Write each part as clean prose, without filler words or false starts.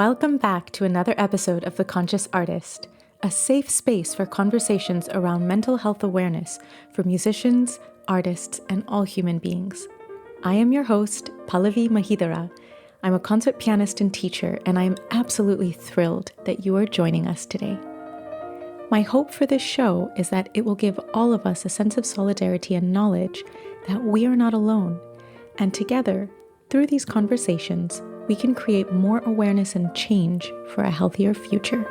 Welcome back to another episode of The Conscious Artist, a safe space for conversations around mental health awareness for musicians, artists, and all human beings. I am your host, Pallavi Mahidara. I'm a concert pianist and teacher, and I am absolutely thrilled that you are joining us today. My hope for this show is that it will give all of us a sense of solidarity and knowledge that we are not alone, and together, through these conversations, we can create more awareness and change for a healthier future.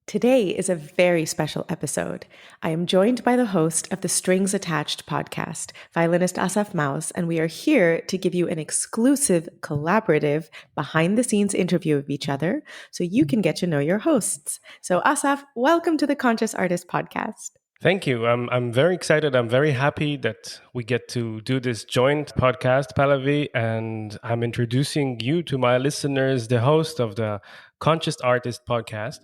Today is a very special episode. I am joined by the host of the Strings Attached podcast, violinist Asaf Maoz, and we are here to give you an exclusive, collaborative, behind-the-scenes interview of each other so you can get to know your hosts. So Asaf, welcome to the Conscious Artist podcast. Thank you. I'm very excited. I'm very happy that we get to do this joint podcast, Pallavi, and I'm introducing you to my listeners, the host of the Conscious Artist podcast.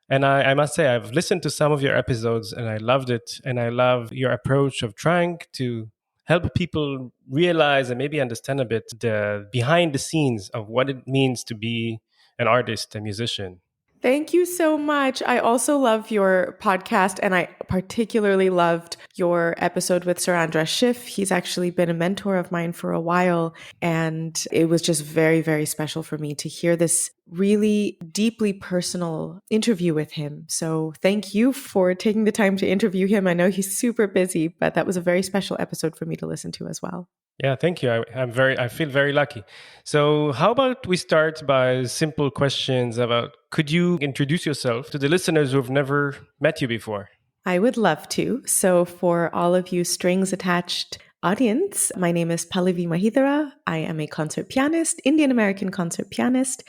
And I must say, I've listened to some of your episodes and I loved it. And I love your approach of trying to help people realize and maybe understand a bit the behind the scenes of what it means to be an artist, a musician. Thank you so much. I also love your podcast, and I particularly loved your episode with Sir Andras Schiff. He's actually been a mentor of mine for a while, and it was just very, very special for me to hear this really deeply personal interview with him. So thank you for taking the time to interview him. I know he's super busy, but that was a very special episode for me to listen to as well. Yeah, thank you. I feel very lucky. So how about we start by simple questions about, could you introduce yourself to the listeners who have never met you before? I would love to. So for all of you strings attached audience, my name is Pallavi Mahidara. I am a concert pianist, Indian American concert pianist,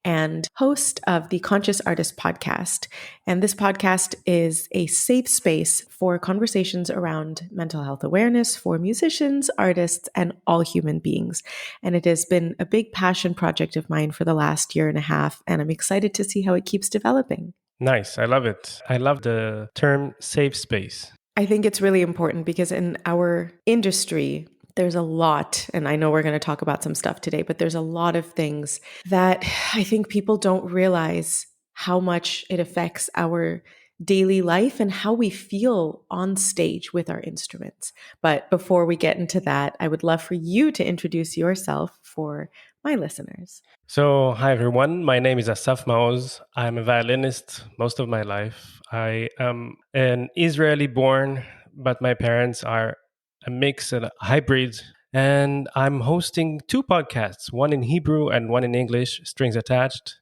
and host of the Conscious Artist podcast. And this podcast is a safe space for conversations around mental health awareness for musicians, artists, and all human beings. And it has been a big passion project of mine for the last year and a half, and I'm excited to see how it keeps developing. Nice. I love it. I love the term safe space. I think it's really important because in our industry, there's a lot, and I know we're going to talk about some stuff today, but there's a lot of things that I think people don't realize how much it affects our daily life and how we feel on stage with our instruments. But before we get into that, I would love for you to introduce yourself for my listeners. So, hi everyone. My name is Asaf Maoz. I'm a violinist most of my life. I am an Israeli born, but my parents are a mix, a hybrid. And I'm hosting two podcasts, one in Hebrew and one in English, Strings Attached.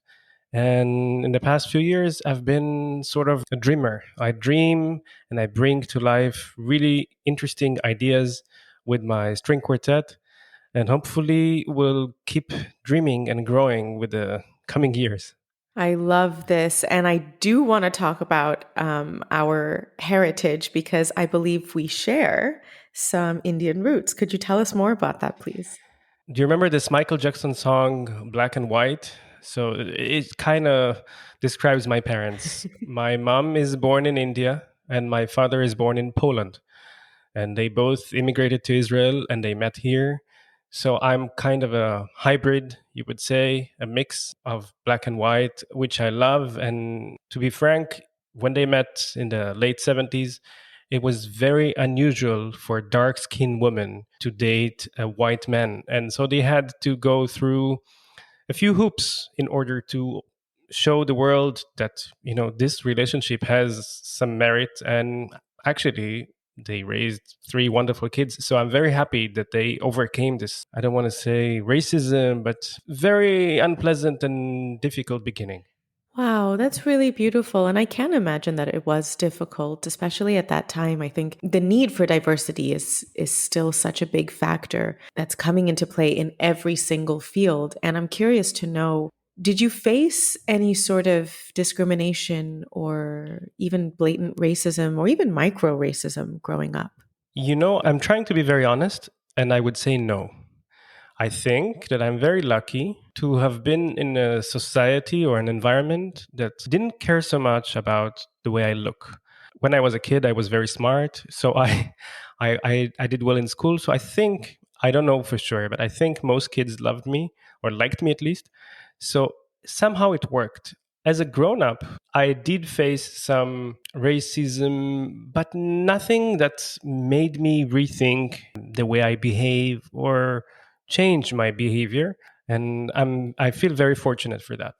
And in the past few years, I've been sort of a dreamer. I dream and I bring to life really interesting ideas with my string quartet. And hopefully we'll keep dreaming and growing with the coming years. I love this. And I do want to talk about our heritage because I believe we share some Indian roots. Could you tell us more about that, please? Do you remember this Michael Jackson song, Black and White? So it kind of describes my parents. My mom is born in India and my father is born in Poland. And they both immigrated to Israel and they met here. So I'm kind of a hybrid, you would say, a mix of black and white, which I love. And to be frank, when they met in the late 70s, it was very unusual for dark-skinned women to date a white man. And so they had to go through a few hoops in order to show the world that, this relationship has some merit. And actually, they raised three wonderful kids. So I'm very happy that they overcame this, I don't want to say racism, but very unpleasant and difficult beginning. Wow, that's really beautiful. And I can imagine that it was difficult, especially at that time. I think the need for diversity is still such a big factor that's coming into play in every single field. And I'm curious to know, did you face any sort of discrimination or even blatant racism or even micro racism growing up? I'm trying to be very honest, and I would say no. I think that I'm very lucky to have been in a society or an environment that didn't care so much about the way I look. when I was a kid, I was very smart. So I did well in school. So I think, I don't know for sure, but I think most kids loved me or liked me at least. So somehow it worked. As a grown up, I did face some racism, but nothing that made me rethink the way I behave or change my behavior. And I feel very fortunate for that.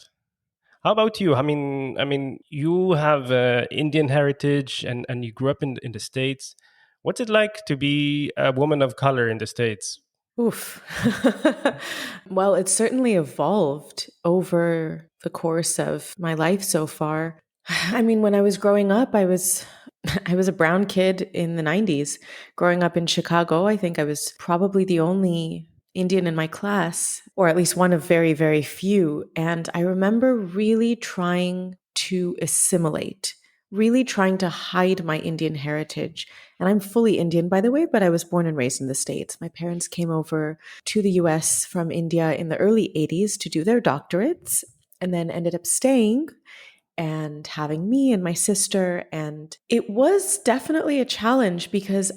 How about you? I mean, you have Indian heritage, and you grew up in the States. What's it like to be a woman of color in the States? Oof. Well, it's certainly evolved over the course of my life so far. I mean, when I was growing up, I was I was a brown kid in the 90s. Growing up in Chicago, I think I was probably the only Indian in my class, or at least one of very, very few. And I remember really trying to assimilate, really trying to hide my Indian heritage. And I'm fully Indian, by the way, but I was born and raised in the States. My parents came over to the US from India in the early 80s to do their doctorates and then ended up staying and having me and my sister. And it was definitely a challenge because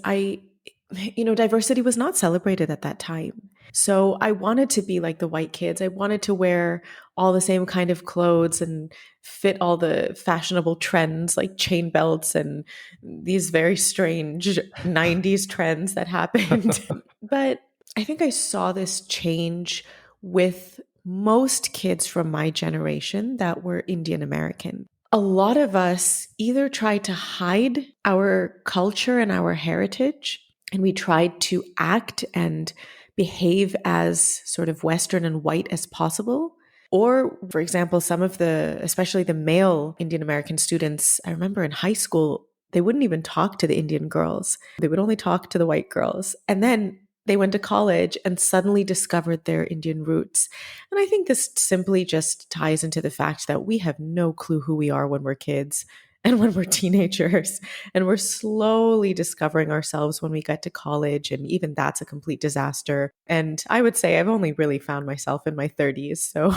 diversity was not celebrated at that time. So I wanted to be like the white kids. I wanted to wear all the same kind of clothes and fit all the fashionable trends like chain belts and these very strange 90s trends that happened. But I think I saw this change with most kids from my generation that were Indian American. A lot of us either tried to hide our culture and our heritage, and we tried to act and behave as sort of Western and white as possible. Or, for example, some of especially the male Indian American students, I remember in high school, they wouldn't even talk to the Indian girls. They would only talk to the white girls. And then they went to college and suddenly discovered their Indian roots. And I think this simply just ties into the fact that we have no clue who we are when we're kids and when we're teenagers. And we're slowly discovering ourselves when we get to college. And even that's a complete disaster. And I would say I've only really found myself in my 30s. So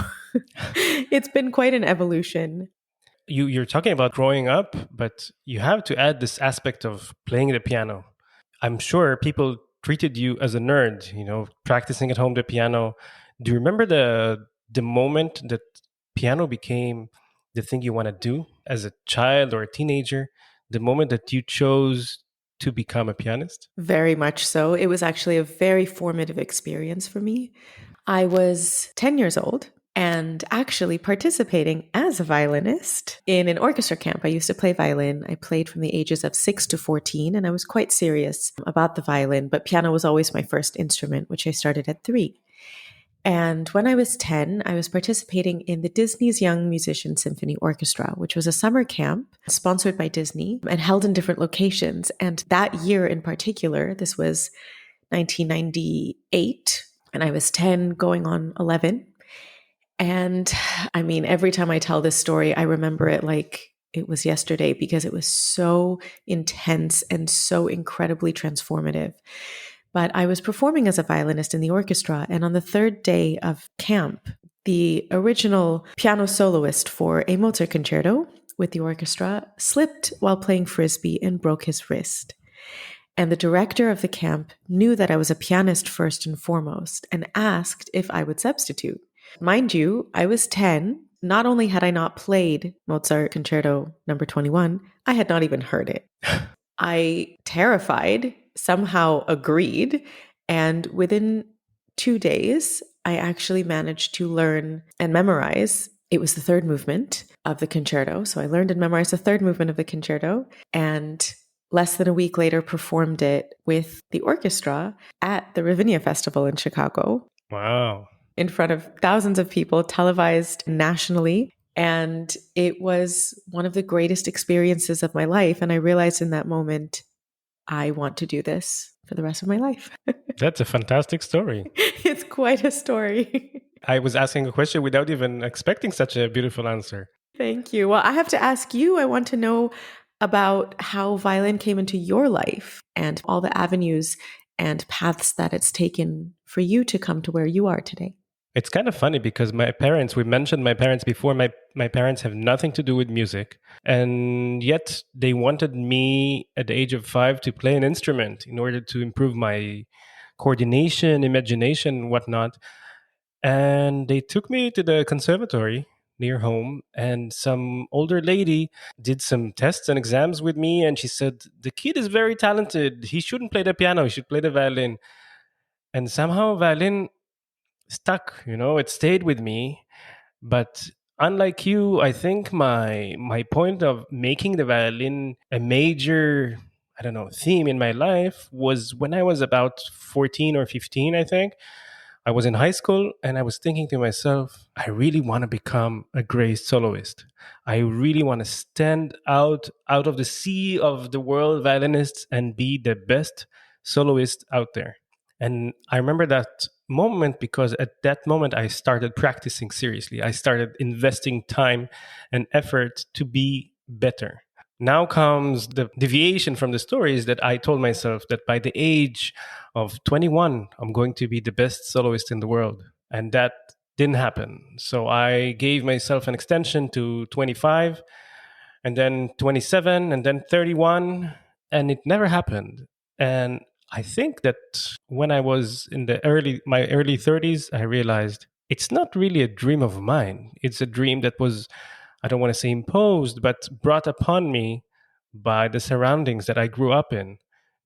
it's been quite an evolution. You're talking about growing up, but you have to add this aspect of playing the piano. I'm sure people treated you as a nerd, practicing at home the piano. Do you remember the moment that piano became the thing you want to do as a child or a teenager? The moment that you chose to become a pianist? Very much so. It was actually a very formative experience for me. I was 10 years old and actually participating as a violinist in an orchestra camp. I used to play violin. I played from the ages of 6 to 14, and I was quite serious about the violin, but piano was always my first instrument, which I started at 3. And when I was 10, I was participating in the Disney's Young Musician Symphony Orchestra, which was a summer camp sponsored by Disney and held in different locations. And that year in particular, this was 1998, and I was 10 going on 11. And I mean, every time I tell this story, I remember it like it was yesterday because it was so intense and so incredibly transformative. But I was performing as a violinist in the orchestra, and on the third day of camp, the original piano soloist for a Mozart concerto with the orchestra slipped while playing frisbee and broke his wrist. And the director of the camp knew that I was a pianist first and foremost and asked if I would substitute. Mind you, I was 10. Not only had I not played Mozart Concerto number 21, I had not even heard it. I, terrified, somehow agreed. And within 2 days, I actually managed to learn and memorize. It was the third movement of the concerto. So I learned and memorized the third movement of the concerto. And less than a week later, performed it with the orchestra at the Ravinia Festival in Chicago. Wow. In front of thousands of people, televised nationally. And it was one of the greatest experiences of my life. And I realized in that moment, I want to do this for the rest of my life. That's a fantastic story. It's quite a story. I was asking a question without even expecting such a beautiful answer. Thank you. Well, I have to ask you, I want to know about how violin came into your life and all the avenues and paths that it's taken for you to come to where you are today. It's kind of funny because my parents, we mentioned my parents before, my parents have nothing to do with music. And yet they wanted me at the age of 5 to play an instrument in order to improve my coordination, imagination, whatnot. And they took me to the conservatory near home, and some older lady did some tests and exams with me, and she said, the kid is very talented. He shouldn't play the piano, he should play the violin. And somehow violin stuck, it stayed with me. But unlike you, I think my point of making the violin a major, I don't know, theme in my life was when I was about 14 or 15, I think. I was in high school and I was thinking to myself, I really want to become a great soloist. I really want to stand out of the sea of the world violinists and be the best soloist out there. And I remember that moment because at that moment I started practicing seriously. I started investing time and effort to be better. Now comes the deviation from the stories that I told myself that by the age of 21, I'm going to be the best soloist in the world. And that didn't happen. So I gave myself an extension to 25 and then 27 and then 31, and it never happened. And I think that when I was in my early 30s, I realized it's not really a dream of mine. It's a dream that was, I don't want to say imposed, but brought upon me by the surroundings that I grew up in.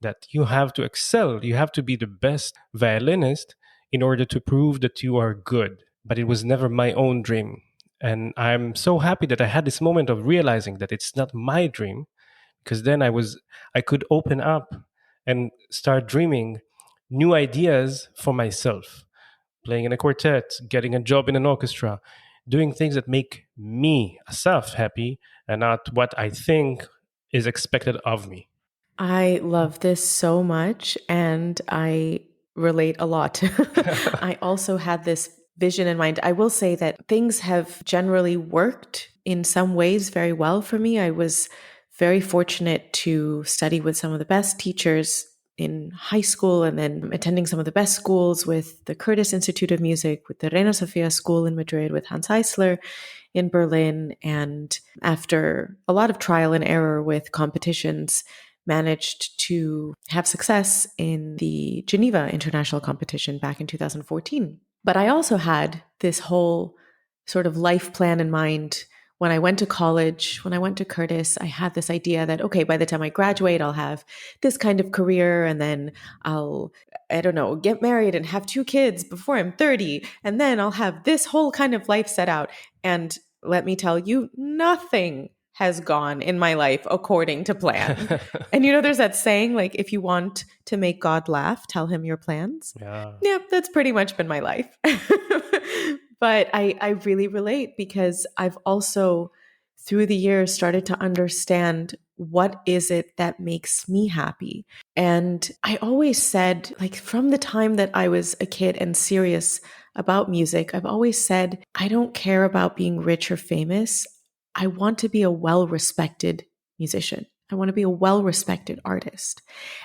That you have to excel, you have to be the best violinist in order to prove that you are good. But it was never my own dream. And I'm so happy that I had this moment of realizing that it's not my dream, because then I could open up and start dreaming new ideas for myself, playing in a quartet, getting a job in an orchestra, doing things that make me, Asaf, happy and not what I think is expected of me. I love this so much and I relate a lot. I also had this vision in mind. I will say that things have generally worked in some ways very well for me. I was very fortunate to study with some of the best teachers in high school and then attending some of the best schools with the Curtis Institute of Music, with the Reina Sofia School in Madrid, with Hans Eisler in Berlin. And after a lot of trial and error with competitions, managed to have success in the Geneva International Competition back in 2014. But I also had this whole sort of life plan in mind. When I went to college, when I went to Curtis, I had this idea that, okay, by the time I graduate, I'll have this kind of career and then I don't know, get married and have 2 kids before I'm 30. And then I'll have this whole kind of life set out. And let me tell you, nothing has gone in my life according to plan. And there's that saying, like, if you want to make God laugh, tell him your plans. Yeah. Yeah, that's pretty much been my life. But I really relate because I've also, through the years, started to understand what is it that makes me happy. And I always said, like, from the time that I was a kid and serious about music, I've always said, I don't care about being rich or famous. I want to be a well-respected musician. I want to be a well-respected artist.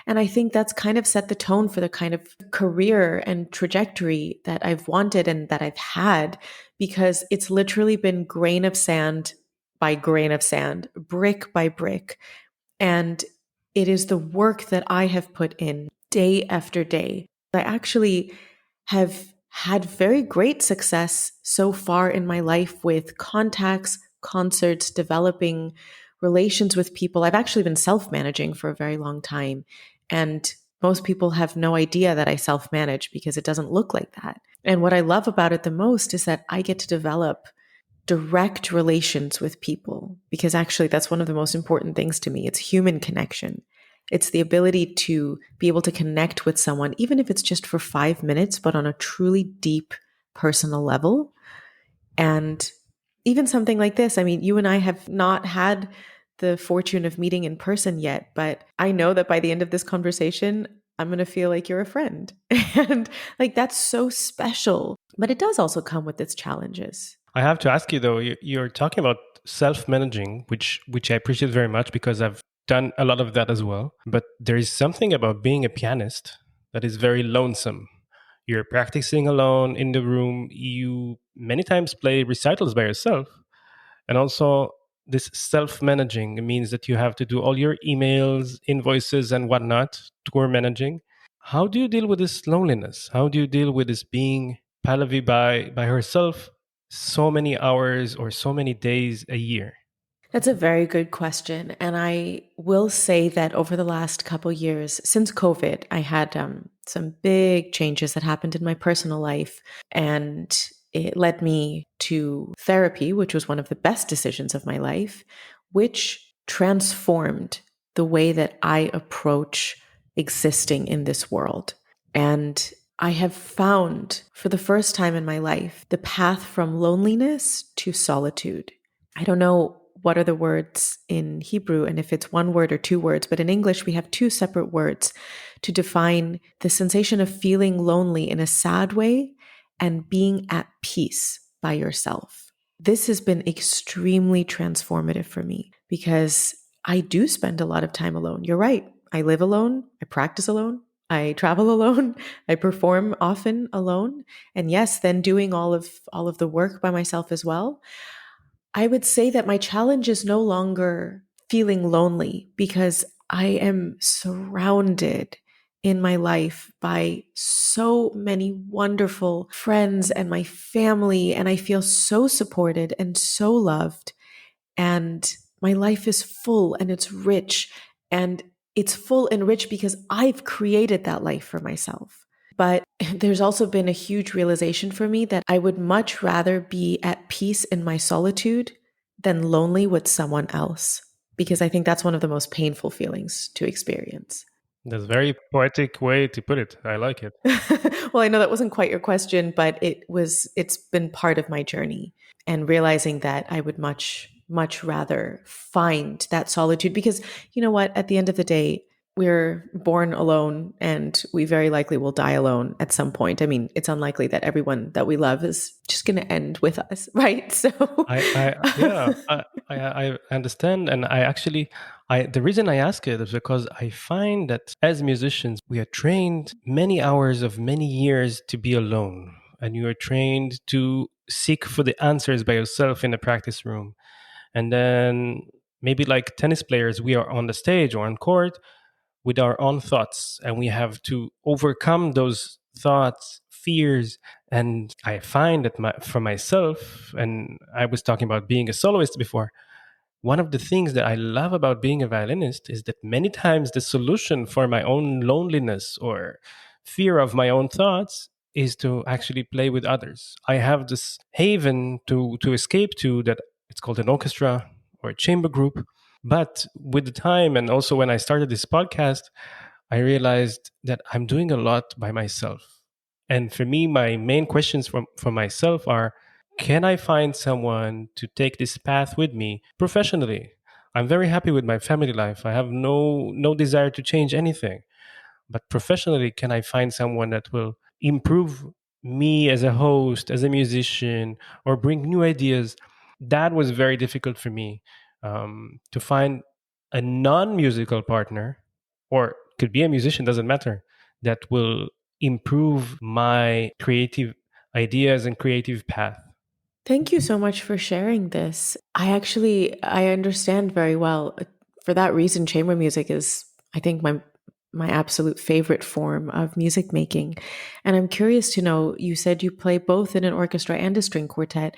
And I think that's kind of set the tone for the kind of career and trajectory that I've wanted and that I've had, because it's literally been grain of sand by grain of sand, brick by brick. And it is the work that I have put in day after day. I actually have had very great success so far in my life with contacts, concerts, developing relations with people. I've actually been self-managing for a very long time. And most people have no idea that I self-manage because it doesn't look like that. And what I love about it the most is that I get to develop direct relations with people, because actually that's one of the most important things to me. It's human connection. It's the ability to be able to connect with someone, even if it's just for 5 minutes, but on a truly deep personal level. And even something like this, I mean, you and I have not had the fortune of meeting in person yet, but I know that by the end of this conversation, I'm going to feel like you're a friend. And like, that's so special. But it does also come with its challenges. I have to ask you though, you're talking about self-managing, which I appreciate very much because I've done a lot of that as well. But there is something about being a pianist that is very lonesome. You're practicing alone in the room. You many times play recitals by yourself. And also, this self managing means that you have to do all your emails, invoices, and whatnot, tour managing. How do you deal with this loneliness? How do you deal with this being Pallavi by herself so many hours or so many days a year? That's a very good question. And I will say that over the last couple years, since COVID, I had some big changes that happened in my personal life. And it led me to therapy, which was one of the best decisions of my life, which transformed the way that I approach existing in this world. And I have found for the first time in my life the path from loneliness to solitude. I don't know what are the words in Hebrew and if it's one word or two words, but in English, we have two separate words to define the sensation of feeling lonely in a sad way and being at peace by yourself. This has been extremely transformative for me because I do spend a lot of time alone. You're right. I live alone. I practice alone. I travel alone. I perform often alone. And yes, then doing all of the work by myself as well. I would say that my challenge is no longer feeling lonely because I am surrounded in my life by so many wonderful friends and my family, and I feel so supported and so loved. And my life is full and it's rich, and it's full and rich because I've created that life for myself. But there's also been a huge realization for me that I would much rather be at peace in my solitude than lonely with someone else, because I think that's one of the most painful feelings to experience. That's a very poetic way to put it. I like it. Well, I know that wasn't quite your question, but it's been part of my journey, and realizing that I would much rather find that solitude because you know what, at the end of the day, we're born alone and we very likely will die alone at some point. I mean, it's unlikely that everyone that we love is just going to end with us, right? So Yeah, I understand, and the reason I ask it is because I find that as musicians, we are trained many hours of many years to be alone, and you are trained to seek for the answers by yourself in the practice room, and then maybe like tennis players, we are on the stage or on court with our own thoughts, and we have to overcome those thoughts, fears. And I find that for myself, and I was talking about being a soloist before, one of the things that I love about being a violinist is that many times the solution for my own loneliness or fear of my own thoughts is to actually play with others. I have this haven to escape to, that it's called an orchestra or a chamber group. But with the time, and also when I started this podcast, I realized that I'm doing a lot by myself. And for me, my main questions for myself are, can I find someone to take this path with me professionally? I'm very happy with my family life. I have no desire to change anything. But professionally, can I find someone that will improve me as a host, as a musician, or bring new ideas? That was very difficult for me, to find a non-musical partner, or could be a musician, doesn't matter, that will improve my creative ideas and creative path. thank you so much for sharing this. I understand very well. For that reason, chamber music is, I think, my absolute favorite form of music making. And I'm curious to know, you said you play both in an orchestra and a string quartet.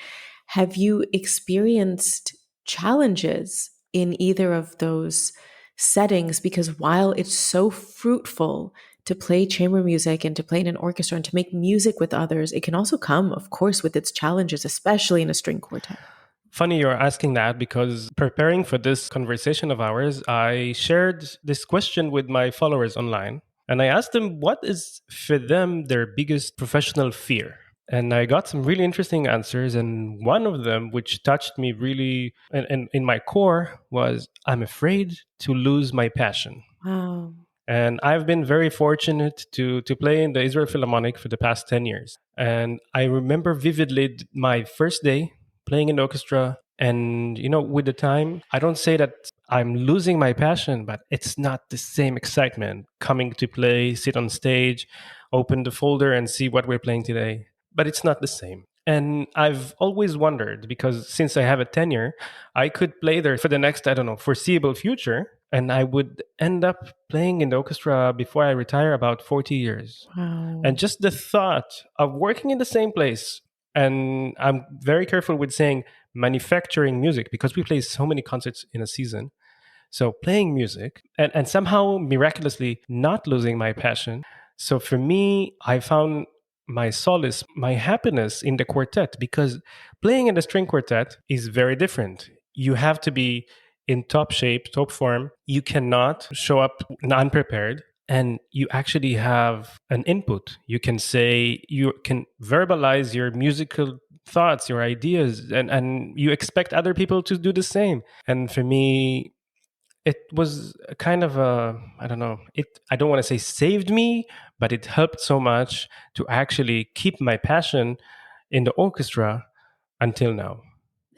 Have you experienced challenges in either of those settings? Because while it's so fruitful to play chamber music and to play in an orchestra and to make music with others, it can also come, of course, with its challenges, especially in a string quartet. Funny you're asking that, because preparing for this conversation of ours, I shared this question with my followers online. And I asked them what is for them their biggest professional fear. And I got some really interesting answers. And one of them, which touched me really in my core, was, I'm afraid to lose my passion. Wow. And I've been very fortunate to play in the Israel Philharmonic for the past 10 years. And I remember vividly my first day playing in the orchestra. And, with the time, I don't say that I'm losing my passion, but it's not the same excitement coming to play, sit on stage, open the folder and see what we're playing today. But it's not the same. And I've always wondered because since I have a tenure, I could play there for the next, I don't know, foreseeable future. And I would end up playing in the orchestra before I retire about 40 years. Wow. And just the thought of working in the same place, and I'm very careful with saying manufacturing music because we play so many concerts in a season. So playing music and somehow miraculously not losing my passion. So for me, I found my solace, my happiness in the quartet because playing in the string quartet is very different. You have to be in top shape, top form. You cannot show up unprepared and you actually have an input. You can say, you can verbalize your musical thoughts, your ideas, and you expect other people to do the same. And for me, it was a kind of a, I don't know, I don't want to say saved me, but it helped so much to actually keep my passion in the orchestra until now.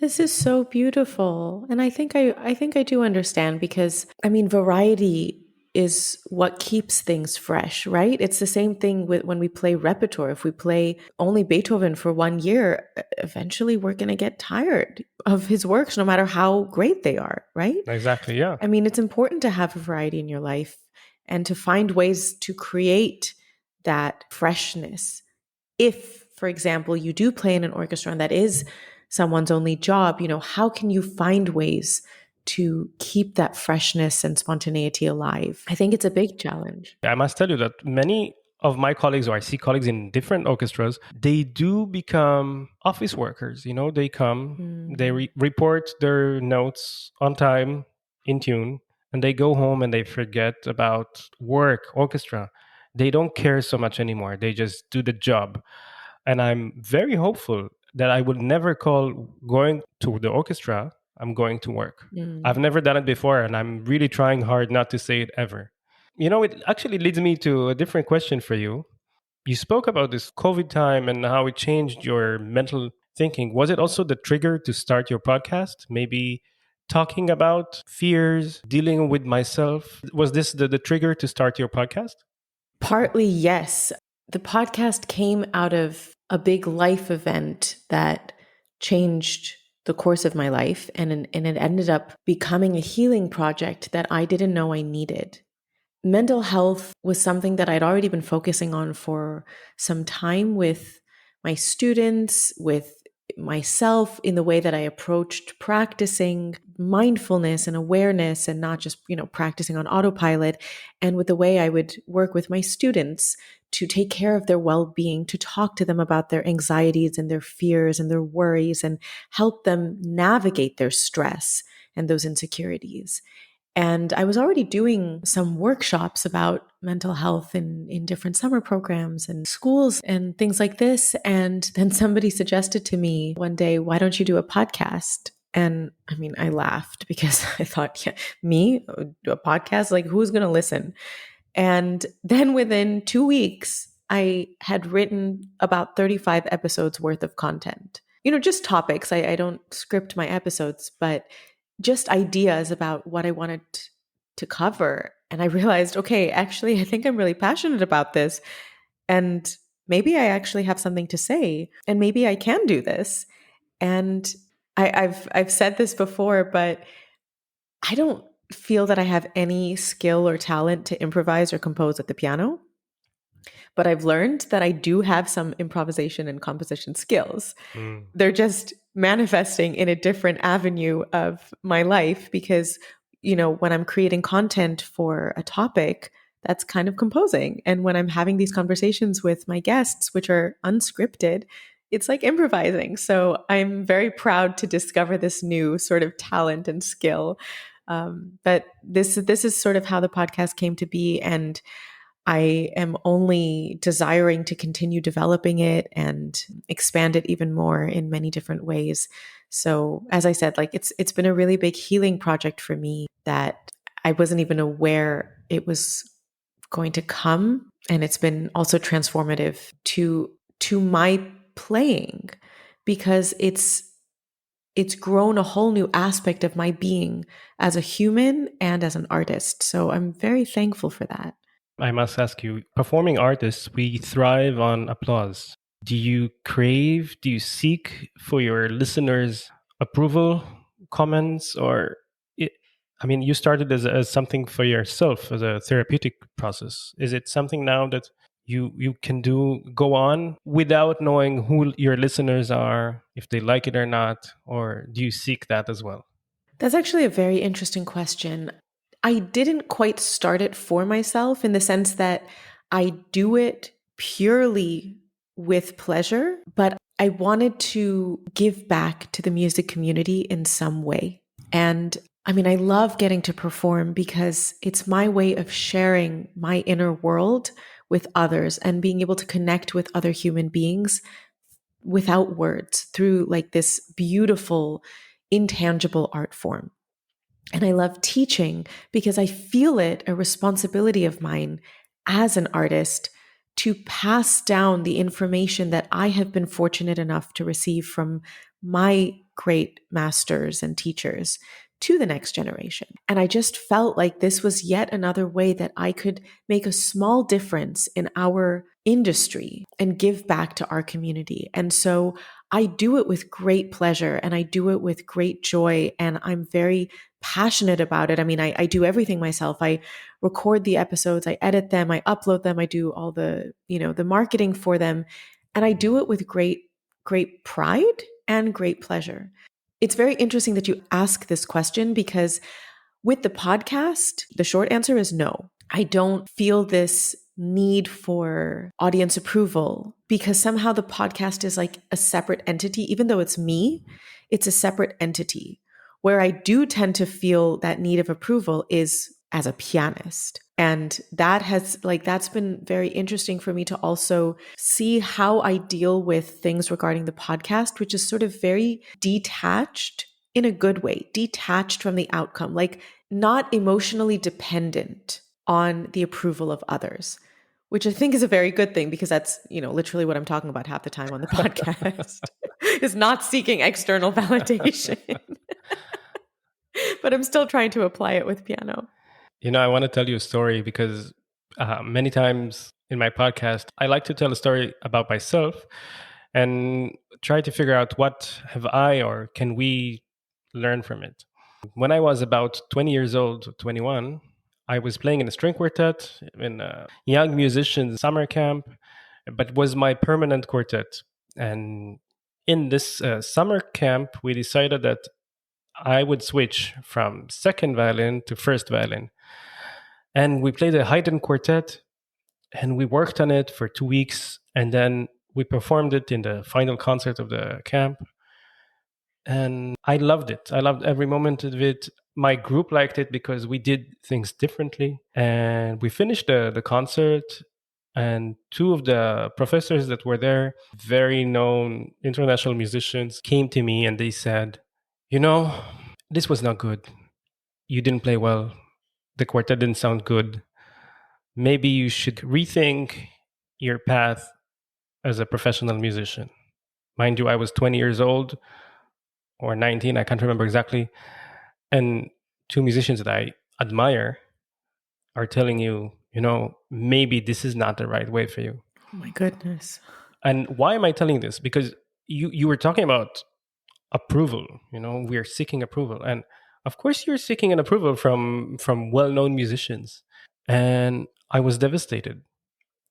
This is so beautiful. And I think I do understand because I mean variety is what keeps things fresh, right? It's the same thing with when we play repertoire. If we play only Beethoven for 1 year, eventually we're going to get tired of his works no matter how great they are, right? Exactly, yeah. I mean, it's important to have a variety in your life and to find ways to create that freshness. If, for example, you do play in an orchestra and that is someone's only job, how can you find ways to keep that freshness and spontaneity alive? I think it's a big challenge. I must tell you that many of my colleagues, or I see colleagues in different orchestras, they do become office workers. They come, they Mm, report their notes on time, in tune, and they go home and they forget about work, orchestra. They don't care so much anymore. They just do the job. And I'm very hopeful that I will never call going to the orchestra, I'm going to work. I've mm. never done it before, and I'm really trying hard not to say it ever. It actually leads me to a different question for you. You spoke about this COVID time and how it changed your mental thinking. Was it also the trigger to start your podcast? Maybe talking about fears, dealing with myself. Was this the trigger to start your podcast? Partly, yes. The podcast came out of a big life event that changed the course of my life, and it ended up becoming a healing project that I didn't know I needed. Mental health was something that I'd already been focusing on for some time with my students, with myself in the way that I approached practicing mindfulness and awareness and not just, practicing on autopilot, and with the way I would work with my students to take care of their well-being, to talk to them about their anxieties and their fears and their worries and help them navigate their stress and those insecurities. And I was already doing some workshops about mental health in different summer programs and schools and things like this. And then somebody suggested to me one day, why don't you do a podcast? And I mean, I laughed because I thought, yeah, me, do a podcast? Like, who's going to listen? And then within 2 weeks, I had written about 35 episodes worth of content. Just topics. I don't script my episodes, but just ideas about what I wanted to cover. And I realized, okay, actually, I think I'm really passionate about this. And maybe I actually have something to say. And maybe I can do this. And I've said this before, but I don't feel that I have any skill or talent to improvise or compose at the piano. But I've learned that I do have some improvisation and composition skills. Mm. They're just manifesting in a different avenue of my life because, when I'm creating content for a topic, that's kind of composing. And when I'm having these conversations with my guests, which are unscripted, it's like improvising. So I'm very proud to discover this new sort of talent and skill. But this is sort of how the podcast came to be, and I am only desiring to continue developing it and expand it even more in many different ways. So, as I said, like it's been a really big healing project for me that I wasn't even aware it was going to come, and it's been also transformative to my playing because it's grown a whole new aspect of my being as a human and as an artist. So I'm very thankful for that. I must ask you, performing artists, we thrive on applause. Do you crave, do you seek for your listeners' approval, comments, or it, I mean, you started as something for yourself, as a therapeutic process. Is it something now that you can do go on without knowing who your listeners are, if they like it or not, or do you seek that as well? That's actually a very interesting question. I didn't quite start it for myself in the sense that I do it purely with pleasure, but I wanted to give back to the music community in some way. And I mean, I love getting to perform because it's my way of sharing my inner world with others and being able to connect with other human beings without words through like this beautiful, intangible art form. And I love teaching because I feel it a responsibility of mine as an artist to pass down the information that I have been fortunate enough to receive from my great masters and teachers to the next generation. And I just felt like this was yet another way that I could make a small difference in our industry and give back to our community. And so I do it with great pleasure and I do it with great joy. And I'm very passionate about it. I mean, I do everything myself. I record the episodes, I edit them, I upload them, I do all the, the marketing for them. And I do it with great pride and great pleasure. It's very interesting that you ask this question because with the podcast, the short answer is no. I don't feel this need for audience approval because somehow the podcast is like a separate entity. Even though it's me, it's a separate entity. Where I do tend to feel that need of approval is as a pianist. And that's been very interesting for me to also see how I deal with things regarding the podcast, which is sort of very detached in a good way, detached from the outcome, like not emotionally dependent on the approval of others, which I think is a very good thing because that's, literally what I'm talking about half the time on the podcast is not seeking external validation. But I'm still trying to apply it with piano. I want to tell you a story because many times in my podcast, I like to tell a story about myself and try to figure out what have I or can we learn from it. When I was about 20 years old, 21, I was playing in a string quartet in a young musician summer camp, but was my permanent quartet. And in this summer camp, we decided that I would switch from second violin to first violin. And we played a Haydn quartet and we worked on it for 2 weeks. And then we performed it in the final concert of the camp. And I loved it. I loved every moment of it. My group liked it because we did things differently. And we finished the concert. And two of the professors that were there, very known international musicians, came to me and they said, this was not good. You didn't play well. The quartet didn't sound good. Maybe you should rethink your path as a professional musician. Mind you, I was 20 years old or 19, I can't remember exactly. And two musicians that I admire are telling you, maybe this is not the right way for you. Oh my goodness. And why am I telling this? Because you were talking about approval. We're seeking approval. And of course you're seeking an approval from well-known musicians. And I was devastated.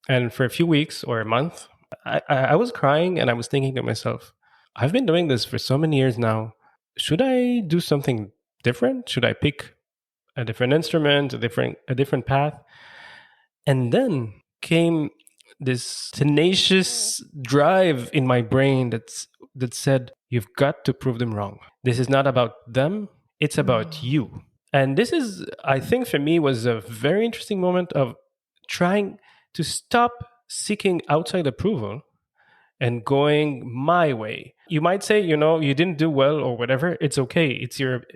And for a few weeks or a month, I was crying and I was thinking to myself, I've been doing this for so many years now. Should I do something different? Should I pick a different instrument, a different path? And then came this tenacious drive in my brain that said, you've got to prove them wrong. This is not about them, it's about you. And this is, I think for me, was a very interesting moment of trying to stop seeking outside approval and going my way. You might say, you didn't do well or whatever. It's okay.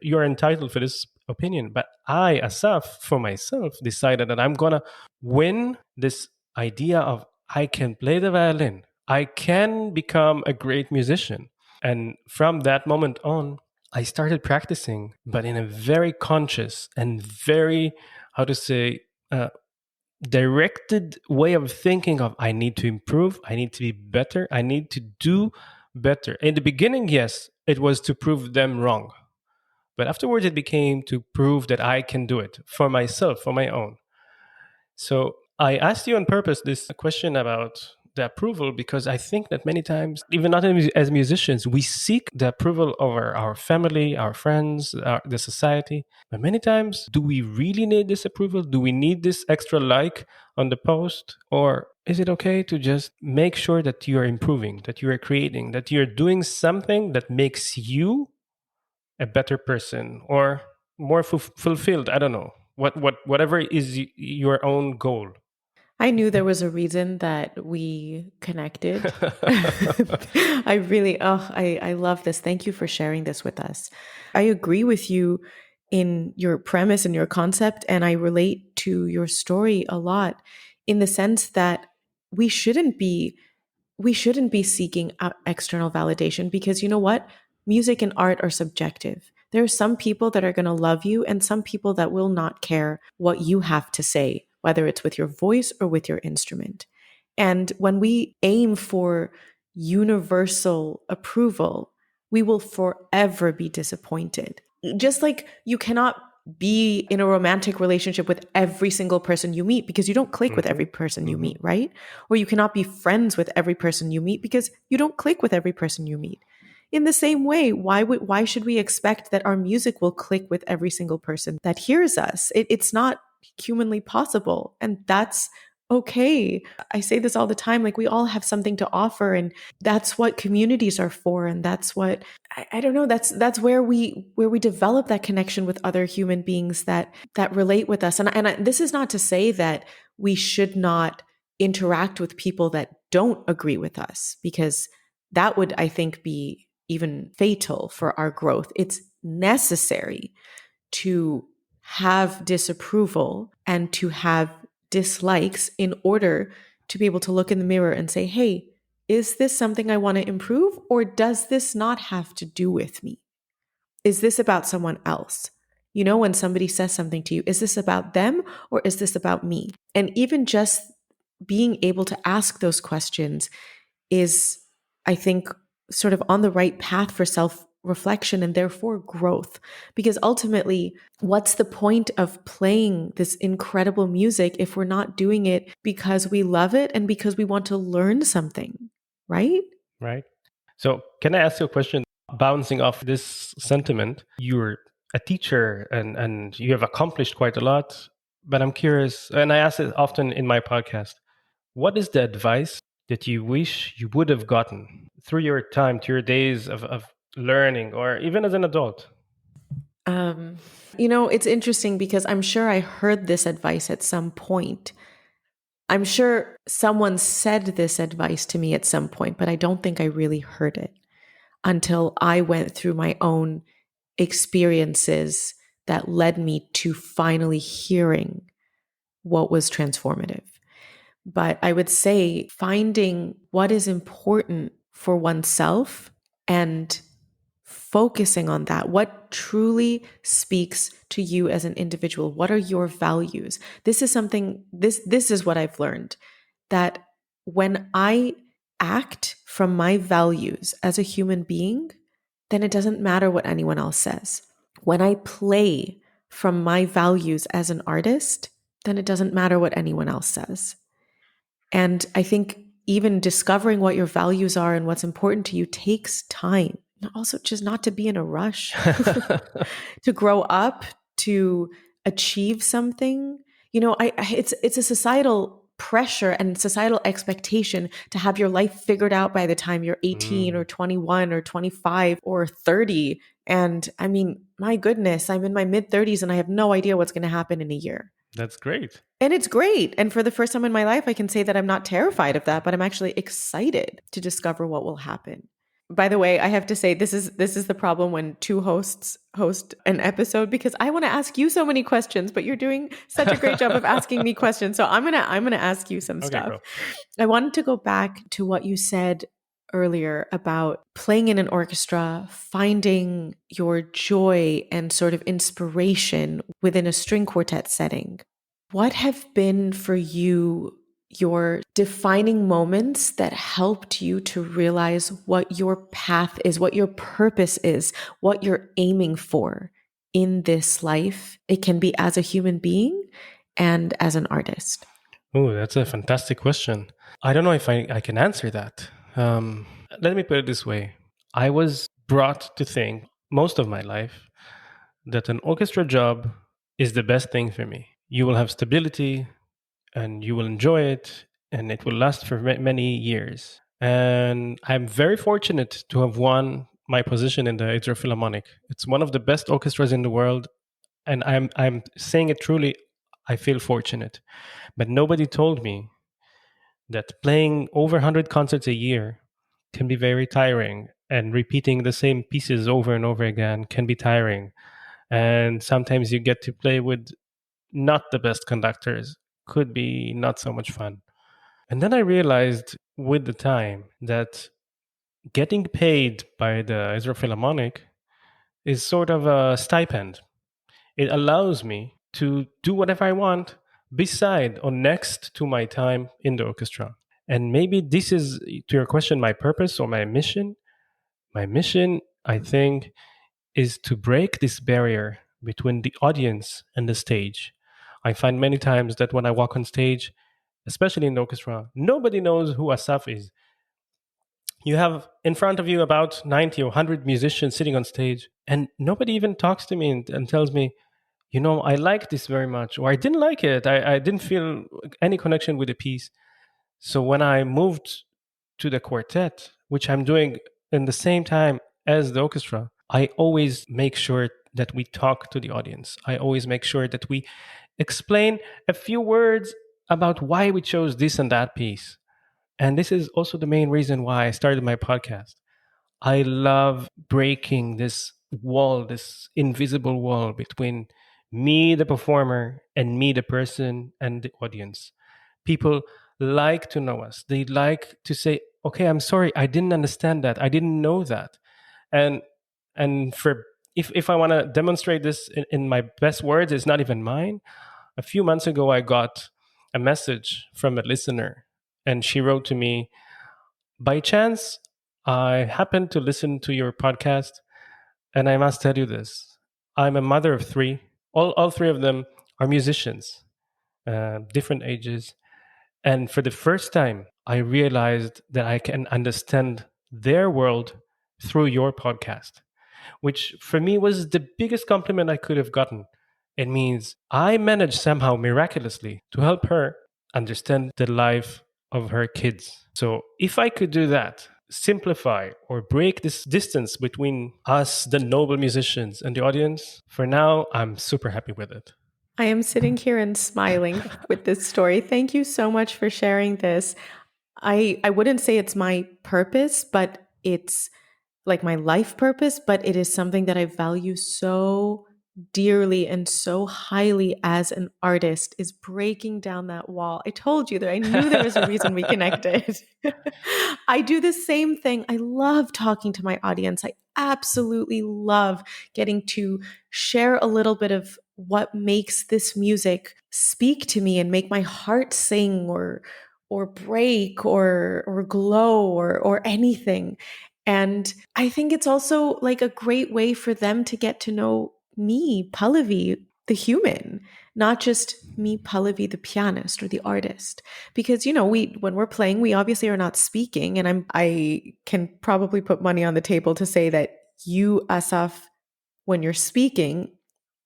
You're entitled for this opinion. But I, Asaf, for myself, decided that I'm gonna win this idea of I can play the violin. I can become a great musician. And from that moment on, I started practicing, but in a very conscious and very, how to say, directed way of thinking of I need to improve, I need to be better, I need to do better. In the beginning, yes, it was to prove them wrong. But afterwards, it became to prove that I can do it for myself, for my own. So I asked you on purpose this question about the approval because I think that many times, even not as musicians, we seek the approval of our family, our friends, the society. But many times, do we really need this approval? Do we need this extra like on the post? Or is it okay to just make sure that you are improving, that you are creating, that you're doing something that makes you a better person or more fulfilled? I don't know. Whatever is your own goal. I knew there was a reason that we connected. I really, I love this. Thank you for sharing this with us. I agree with you in your premise and your concept, and I relate to your story a lot in the sense that we shouldn't be we shouldn't be seeking out external validation because you know what? Music and art are subjective. There are some people that are going to love you and some people that will not care what you have to say, whether it's with your voice or with your instrument. And when we aim for universal approval, we will forever be disappointed. Just like you cannot be in a romantic relationship with every single person you meet because you don't click with every person you meet, right? Or you cannot be friends with every person you meet because you don't click with every person you meet. In the same way, why should we expect that our music will click with every single person that hears us? It's not humanly possible, and that's okay. I say this all the time, like we all have something to offer, and that's what communities are for, and that's what I don't know. That's where we develop that connection with other human beings that relate with us. This is not to say that we should not interact with people that don't agree with us, because that would, I think, be even fatal for our growth. It's necessary to have disapproval and to have dislikes in order to be able to look in the mirror and say, hey, is this something I want to improve, or does this not have to do with me? Is this about someone else? You know, when somebody says something to you, is this about them or is this about me? And even just being able to ask those questions is, I think, sort of on the right path for self reflection and therefore growth. Because ultimately, what's the point of playing this incredible music if we're not doing it because we love it and because we want to learn something, right? Right. So, can I ask you a question? Bouncing off this sentiment, you're a teacher and you have accomplished quite a lot. But I'm curious, and I ask it often in my podcast, what is the advice that you wish you would have gotten through your time, to your days of learning, or even as an adult? You know, it's interesting because I'm sure I heard this advice at some point. I'm sure someone said this advice to me at some point, but I don't think I really heard it until I went through my own experiences that led me to finally hearing what was transformative. But I would say finding what is important for oneself and focusing on that. What truly speaks to you as an individual? What are your values? This is something, this is what I've learned, that when I act from my values as a human being, then it doesn't matter what anyone else says. When I play from my values as an artist, then it doesn't matter what anyone else says. And I think even discovering what your values are and what's important to you takes time. And also just not to be in a rush, to grow up, to achieve something. You know, it's a societal pressure and societal expectation to have your life figured out by the time you're 18 or 21 or 25 or 30. And I mean, my goodness, I'm in my mid 30s and I have no idea what's going to happen in a year. That's great. And it's great. And for the first time in my life, I can say that I'm not terrified of that, but I'm actually excited to discover what will happen. By the way, I have to say this is the problem when two hosts host an episode, because I want to ask you so many questions, but you're doing such a great job of asking me questions. So I'm gonna ask you some stuff. Bro. I wanted to go back to what you said earlier about playing in an orchestra, finding your joy and sort of inspiration within a string quartet setting. What have been for you your defining moments that helped you to realize what your path is, what your purpose is, what you're aiming for in this life? It can be as a human being and as an artist. Oh, that's a fantastic question. I don't know if I can answer that. Let me put it this way. I was brought to think most of my life that an orchestra job is the best thing for me. You will have stability and you will enjoy it, and it will last for many years. And I'm very fortunate to have won my position in the Israel Philharmonic. It's one of the best orchestras in the world, and I'm saying it truly. I feel fortunate, but nobody told me that playing over 100 concerts a year can be very tiring, and repeating the same pieces over and over again can be tiring. And sometimes you get to play with not the best conductors, could be not so much fun. And then I realized with the time that getting paid by the Israel Philharmonic is sort of a stipend. It allows me to do whatever I want beside or next to my time in the orchestra. And maybe this is, to your question, my purpose or my mission. My mission, I think, is to break this barrier between the audience and the stage. I find many times that when I walk on stage, especially in the orchestra, nobody knows who Asaf is. You have in front of you about 90 or 100 musicians sitting on stage, and nobody even talks to me and tells me, I like this very much, or I didn't like it. I didn't feel any connection with the piece. So when I moved to the quartet, which I'm doing in the same time as the orchestra, I always make sure that we talk to the audience. I always make sure that we explain a few words about why we chose this and that piece. And this is also the main reason why I started my podcast. I love breaking this wall, this invisible wall between me, the performer, and me, the person, and the audience. People like to know us. They like to say, "Okay, I'm sorry, I didn't understand that. I didn't know that." And for if I want to demonstrate this in my best words, it's not even mine. A few months ago, I got a message from a listener, and she wrote to me, by chance, I happened to listen to your podcast, and I must tell you this. I'm a mother of three. All three of them are musicians, different ages. And for the first time, I realized that I can understand their world through your podcast, which for me was the biggest compliment I could have gotten. It means I managed somehow miraculously to help her understand the life of her kids. So if I could do that, simplify or break this distance between us, the noble musicians, and the audience, for now, I'm super happy with it. I am sitting here and smiling with this story. Thank you so much for sharing this. I wouldn't say it's my purpose, but it's like my life purpose, but it is something that I value so dearly and so highly as an artist, is breaking down that wall. I told you that I knew there was a reason we connected. I do the same thing. I love talking to my audience. I absolutely love getting to share a little bit of what makes this music speak to me and make my heart sing or break or glow or anything. And I think it's also like a great way for them to get to know me, Pallavi, the human, not just me, Pallavi, the pianist or the artist. Because, we when we're playing, we obviously are not speaking. And I can probably put money on the table to say that you, Asaf, when you're speaking,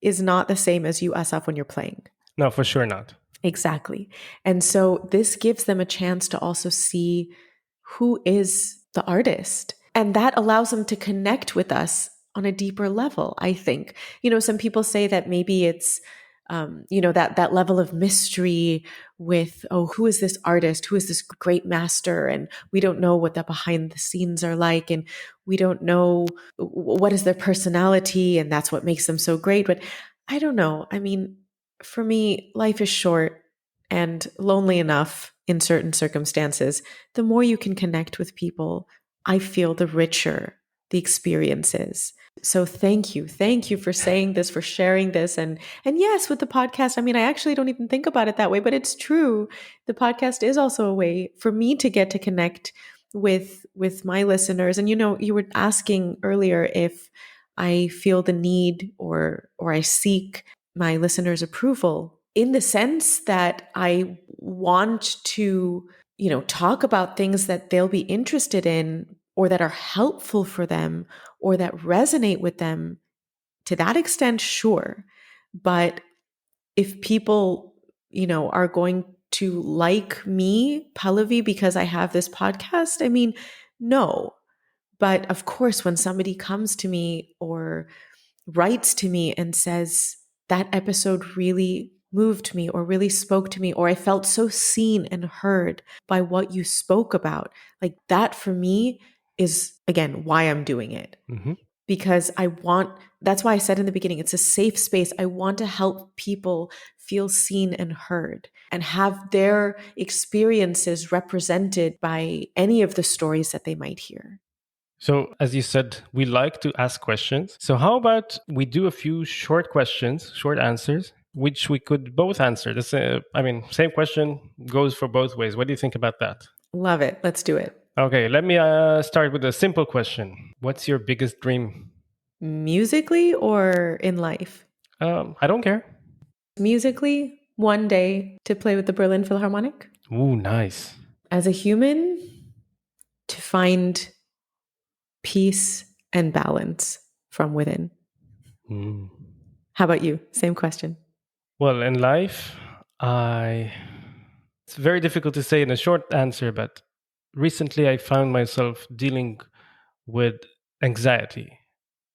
is not the same as you, Asaf, when you're playing. No, for sure not. Exactly. And so this gives them a chance to also see who is the artist. And that allows them to connect with us on a deeper level, I think. Some people say that maybe it's, that level of mystery with, oh, who is this artist? Who is this great master? And we don't know what the behind the scenes are like. And we don't know what is their personality. And that's what makes them so great. But I don't know. I mean, for me, life is short and lonely enough in certain circumstances. The more you can connect with people, I feel the richer the experience is. So thank you. Thank you for saying this, for sharing this. And yes, with the podcast, I mean, I actually don't even think about it that way, but it's true. The podcast is also a way for me to get to connect with my listeners. And you were asking earlier if I feel the need or I seek my listeners' approval in the sense that I want to, talk about things that they'll be interested in or that are helpful for them or that resonate with them. To that extent, sure. But if people, are going to like me, Pallavi, because I have this podcast, I mean, no. But of course, when somebody comes to me or writes to me and says, that episode really moved me or really spoke to me, or I felt so seen and heard by what you spoke about, like that for me is, again, why I'm doing it. Mm-hmm. Because that's why I said in the beginning, it's a safe space. I want to help people feel seen and heard and have their experiences represented by any of the stories that they might hear. So, as you said, we like to ask questions. So, how about we do a few short questions, short answers, which we could both answer? Same question goes for both ways. What do you think about that? Love it. Let's do it. Okay, let me start with a simple question. What's your biggest dream? Musically or in life? I don't care. Musically, one day to play with the Berlin Philharmonic. Ooh, nice. As a human, to find peace and balance from within. Mm. How about you? Same question. Well, in life, it's very difficult to say in a short answer, but recently I found myself dealing with anxiety.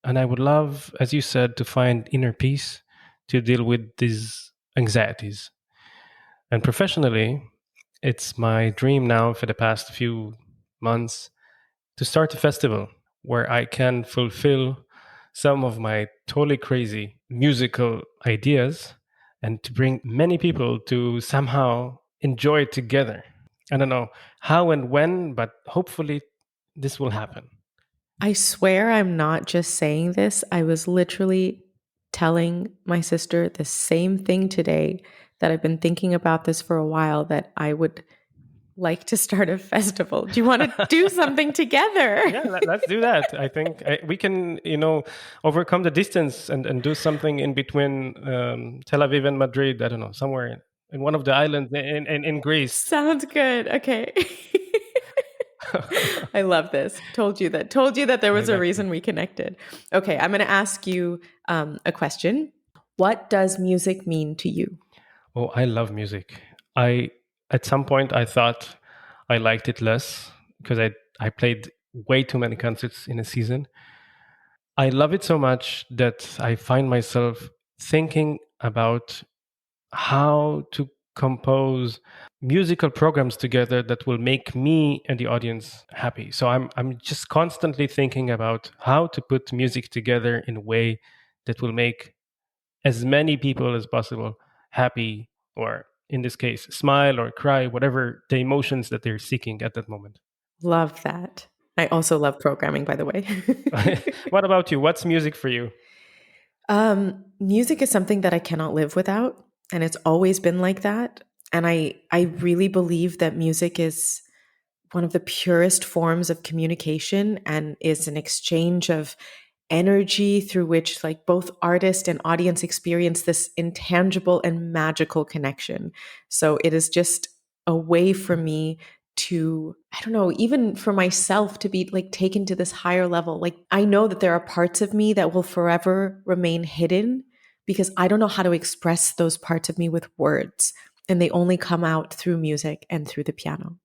And I would love, as you said, to find inner peace to deal with these anxieties. And professionally, it's my dream now for the past few months to start a festival where I can fulfill some of my totally crazy musical ideas and to bring many people to somehow enjoy it together. I don't know how and when, but hopefully this will happen. I swear I'm not just saying this. I was literally telling my sister the same thing today, that I've been thinking about this for a while, that I would like to start a festival. Do you want to do something together? Yeah, let's do that. I think we can, overcome the distance and do something in between Tel Aviv and Madrid. I don't know, somewhere in one of the islands in Greece. Sounds good. Okay. I love this. Told you that there was a reason we connected. Okay, I'm going to ask you a question. What does music mean to you? Oh, I love music. At some point I thought I liked it less because I played way too many concerts in a season. I love it so much that I find myself thinking about how to compose musical programs together that will make me and the audience happy. So I'm just constantly thinking about how to put music together in a way that will make as many people as possible happy, or in this case smile or cry, whatever the emotions that they're seeking at that moment. Love that. I also love programming, by the way. What about you? What's music for you? Music is something that I cannot live without, and it's always been like that. And I really believe that music is one of the purest forms of communication and is an exchange of energy through which, like, both artist and audience experience this intangible and magical connection. So it is just a way for me to, I don't know, even for myself to be like taken to this higher level. Like, I know that there are parts of me that will forever remain hidden because I don't know how to express those parts of me with words, and they only come out through music and through the piano.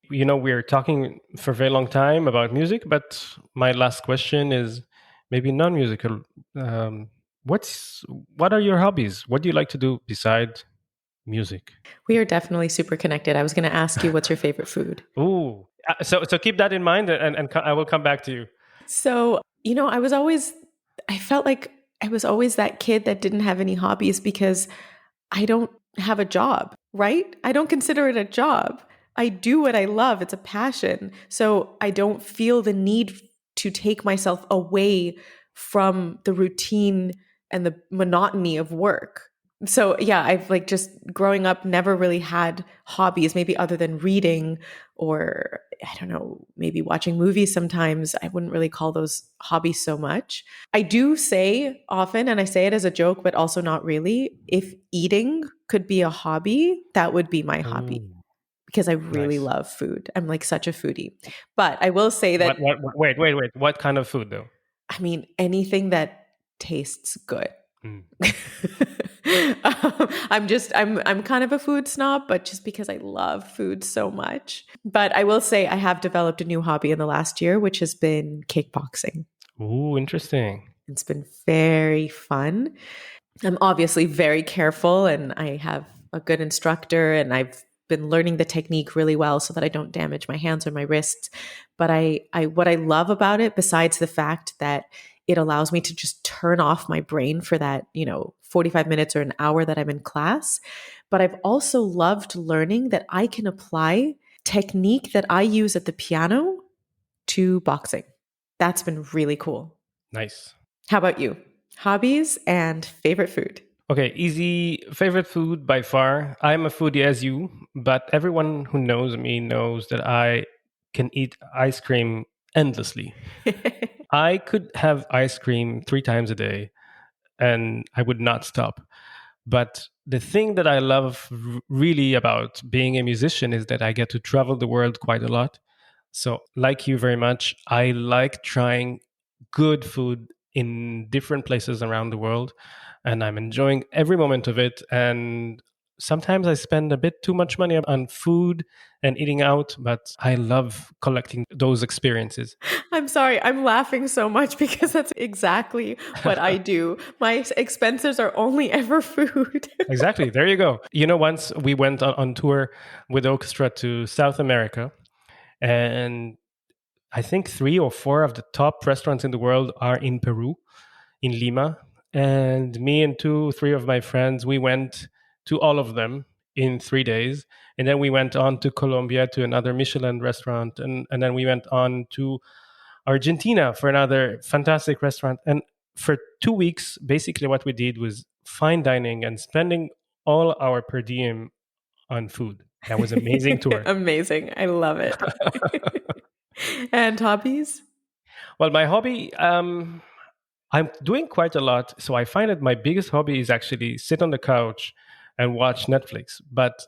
We're talking for a very long time about music, but my last question is maybe non-musical. Um, what are your hobbies? What do you like to do beside music? We are definitely super connected. I was going to ask you, what's your favorite food? Ooh, so keep that in mind, and I will come back to you. So, I felt like I was always that kid that didn't have any hobbies because I don't have a job, right? I don't consider it a job. I do what I love. It's a passion. So I don't feel the need to take myself away from the routine and the monotony of work. So yeah, I've like just growing up never really had hobbies, maybe other than reading or I don't know, maybe watching movies sometimes. I wouldn't really call those hobbies so much. I do say often, and I say it as a joke, but also not really, if eating could be a hobby, that would be my hobby Oh, because I really nice. love food. I'm like such a foodie. But I will say What? that, Wait. What kind of food though? I mean, anything that tastes good. Mm. I'm kind of a food snob, but just because I love food so much. But I will say I have developed a new hobby in the last year, which has been kickboxing. Ooh, interesting. It's been very fun. I'm obviously very careful and I have a good instructor and I've been learning the technique really well so that I don't damage my hands or my wrists. But I what I love about it, besides the fact that it allows me to just turn off my brain for that, 45 minutes or an hour that I'm in class, but I've also loved learning that I can apply technique that I use at the piano to boxing. That's been really cool. Nice. How about you? Hobbies and favorite food? Okay, easy. Favorite food by far. I'm a foodie as you, but everyone who knows me knows that I can eat ice cream endlessly. I could have ice cream 3 times a day and I would not stop. But the thing that I love really about being a musician is that I get to travel the world quite a lot. So, like you very much, I like trying good food in different places around the world, and I'm enjoying every moment of it. And sometimes I spend a bit too much money on food and eating out, but I love collecting those experiences. I'm sorry, I'm laughing so much because that's exactly what I do. My expenses are only ever food. Exactly. There you go. Once we went on tour with orchestra to South America, and I think 3 or 4 of the top restaurants in the world are in Peru, in Lima. And me and 2, 3 of my friends, we went to all of them in 3 days. And then we went on to Colombia to another Michelin restaurant. And then we went on to Argentina for another fantastic restaurant. And for 2 weeks, basically what we did was fine dining and spending all our per diem on food. That was an amazing tour. Amazing. I love it. And hobbies? Well, my hobby, I'm doing quite a lot. So I find that my biggest hobby is actually sit on the couch and watch Netflix. But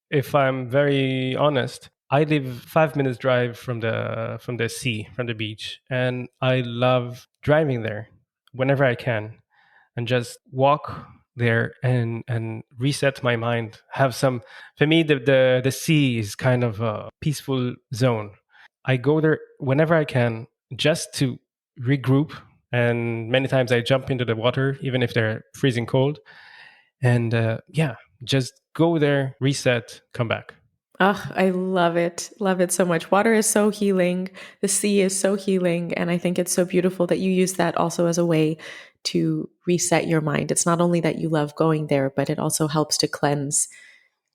if I'm very honest, I live 5 minutes drive from the sea, from the beach, and I love driving there whenever I can and just walk there and reset my mind. Have some For me the sea is kind of a peaceful zone. I go there whenever I can just to regroup, and many times I jump into the water even if they're freezing cold, and yeah, just go there, reset, come back. Oh, I love it. Love it so much. Water is so healing. The sea is so healing. And I think it's so beautiful that you use that also as a way to reset your mind. It's not only that you love going there, but it also helps to cleanse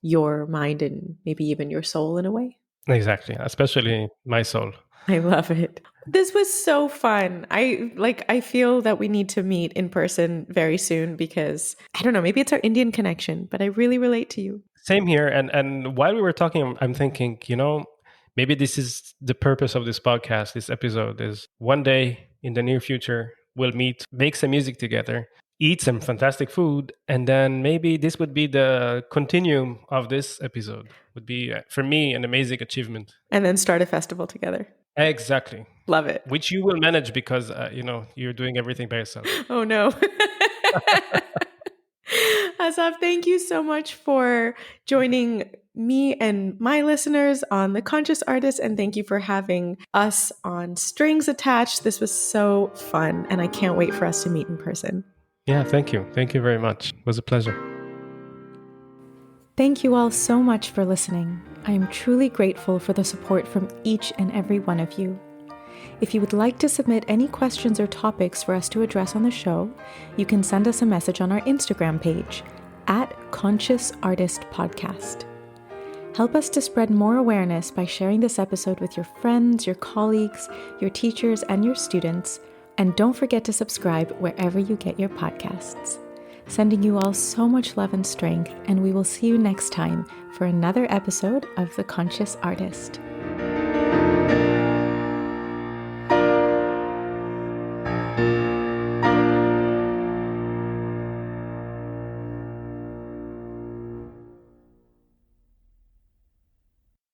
your mind and maybe even your soul in a way. Exactly, especially my soul. I love it. This was so fun. I feel that we need to meet in person very soon because I don't know, maybe it's our Indian connection, but I really relate to you. Same here. And while we were talking, I'm thinking, maybe this is the purpose of this podcast, this episode is one day in the near future, we'll meet, make some music together, eat some fantastic food. And then maybe this would be the continuum of this episode, would be, for me, an amazing achievement. And then start a festival together. Exactly. Love it. Which you will manage because, you're doing everything by yourself. Oh no. Asaf, thank you so much for joining me and my listeners on The Conscious Artist, and thank you for having us on Strings Attached. This was so fun, and I can't wait for us to meet in person. Yeah, thank you. Thank you very much. It was a pleasure. Thank you all so much for listening. I am truly grateful for the support from each and every one of you. If you would like to submit any questions or topics for us to address on the show, you can send us a message on our Instagram page @Conscious Artist Podcast. Help us to spread more awareness by sharing this episode with your friends, your colleagues, your teachers, and your students. And don't forget to subscribe wherever you get your podcasts. Sending you all so much love and strength, and we will see you next time for another episode of The Conscious Artist.